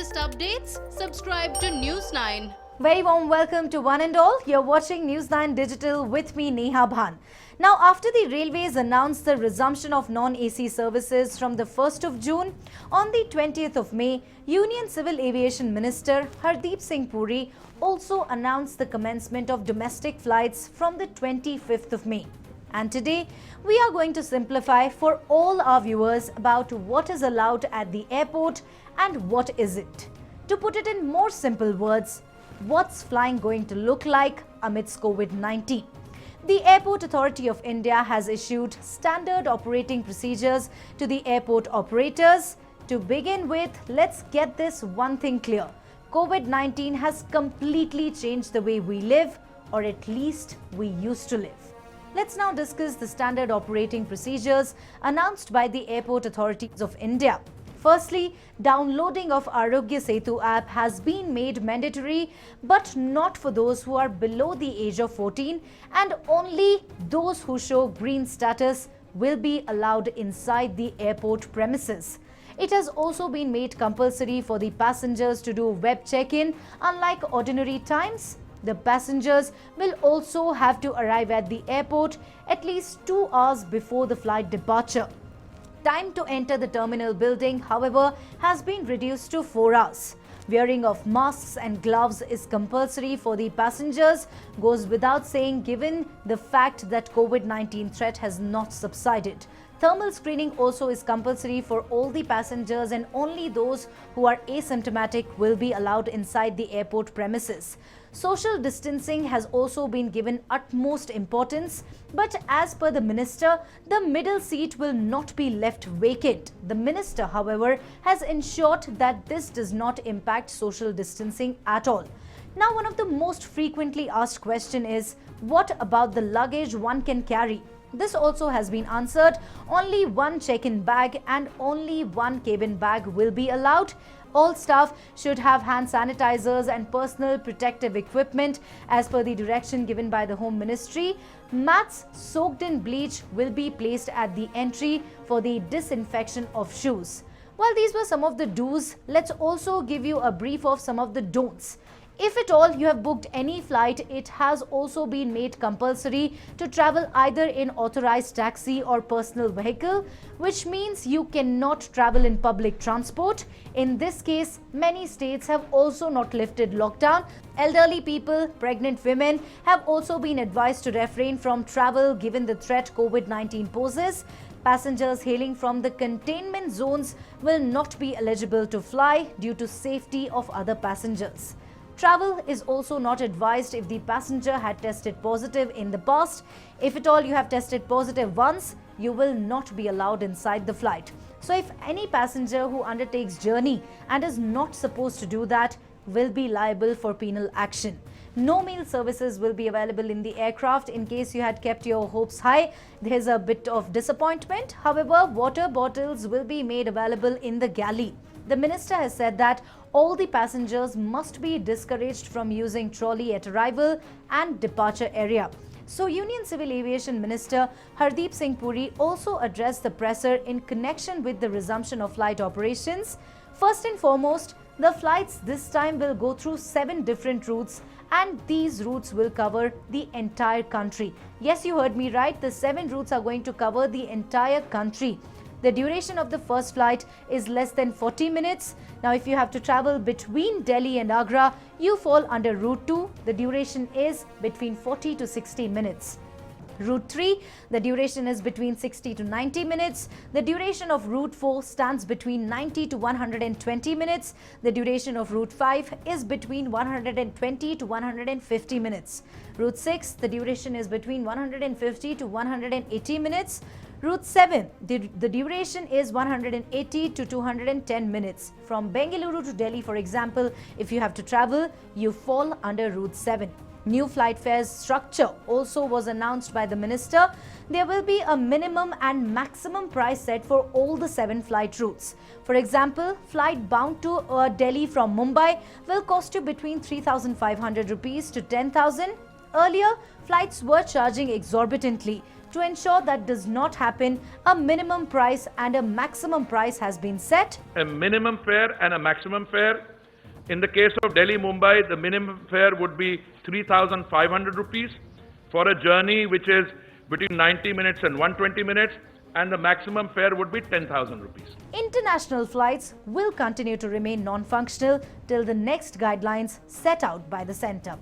latest updates, subscribe to News 9. Very warm welcome to one and all. You're watching News 9 Digital with me, Neha Bhan. Now, after the Railways announced the resumption of non-AC services from the 1st of June, on the 20th of May, Union Civil Aviation Minister Hardeep Singh Puri also announced the commencement of domestic flights from the 25th of May. And today, we are going to simplify for all our viewers about what is allowed at the airport and what isn't. To put it in more simple words, what's flying going to look like amidst COVID-19? The Airport Authority of India has issued standard operating procedures to the airport operators. To begin with, let's get this one thing clear. COVID-19 has completely changed the way we live, or at least we used to live. Let's now discuss the standard operating procedures announced by the Airport Authorities of India. Firstly, downloading of Arogya Setu app has been made mandatory, but not for those who are below the age of 14, and only those who show green status will be allowed inside the airport premises. It has also been made compulsory for the passengers to do web check-in. Unlike ordinary times, the passengers will also have to arrive at the airport at least 2 hours before the flight departure. Time to enter the terminal building, however, has been reduced to 4 hours. Wearing of masks and gloves is compulsory for the passengers, goes without saying given the fact that COVID-19 threat has not subsided. Thermal screening also is compulsory for all the passengers, and only those who are asymptomatic will be allowed inside the airport premises. Social distancing has also been given utmost importance, but as per the minister, the middle seat will not be left vacant. The minister, however, has ensured that this does not impact social distancing at all. Now, one of the most frequently asked questions is, what about the luggage one can carry? This also has been answered. Only one check-in bag and only one cabin bag will be allowed. All staff should have hand sanitizers and personal protective equipment as per the direction given by the Home Ministry. Mats soaked in bleach will be placed at the entry for the disinfection of shoes. While these were some of the do's, let's also give you a brief of some of the don'ts. If at all you have booked any flight, it has also been made compulsory to travel either in authorized taxi or personal vehicle, which means you cannot travel in public transport. In this case, many states have also not lifted lockdown. Elderly people, pregnant women have also been advised to refrain from travel given the threat COVID-19 poses. Passengers hailing from the containment zones will not be eligible to fly due to safety of other passengers. Travel is also not advised if the passenger had tested positive in the past. If at all you have tested positive once, you will not be allowed inside the flight. So if any passenger who undertakes journey and is not supposed to do that will be liable for penal action. No meal services will be available in the aircraft. In case you had kept your hopes high, there's a bit of disappointment. However, water bottles will be made available in the galley. The minister has said that all the passengers must be discouraged from using trolley at arrival and departure area. So, Union Civil Aviation Minister Hardeep Singh Puri also addressed the presser in connection with the resumption of flight operations. First and foremost, the flights this time will go through 7 different routes, and these routes will cover the entire country. Yes, you heard me right. The 7 routes are going to cover the entire country. The duration of the first flight is less than 40 minutes. Now, if you have to travel between Delhi and Agra, you fall under Route 2. The duration is between 40 to 60 minutes. Route 3, the duration is between 60 to 90 minutes. The duration of Route 4 stands between 90 to 120 minutes. The duration of Route 5 is between 120 to 150 minutes. Route 6, the duration is between 150 to 180 minutes. Route 7, the duration is 180 to 210 minutes. From Bengaluru to Delhi, for example, if you have to travel, you fall under Route 7. New flight fares structure also was announced by the minister. There will be a minimum and maximum price set for all the 7 flight routes. For example, flight bound to Delhi from Mumbai will cost you between 3,500 rupees to 10,000. Earlier, flights were charging exorbitantly. To ensure that does not happen, a minimum price and a maximum price has been set. A minimum fare and a maximum fare. In the case of Delhi-Mumbai, the minimum fare would be 3,500 rupees for a journey which is between 90 minutes and 120 minutes, and the maximum fare would be 10,000 rupees. International flights will continue to remain non-functional till the next guidelines set out by the centre.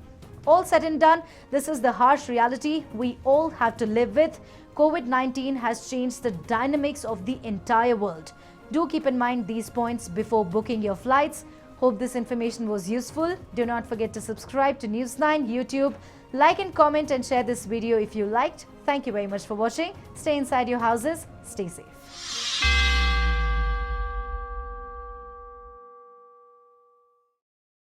All said and done, this is the harsh reality we all have to live with. COVID-19 has changed the dynamics of the entire world. Do keep in mind these points before booking your flights. Hope this information was useful. Do not forget to subscribe to News9 YouTube. Like and comment and share this video if you liked. Thank you very much for watching. Stay inside your houses. Stay safe.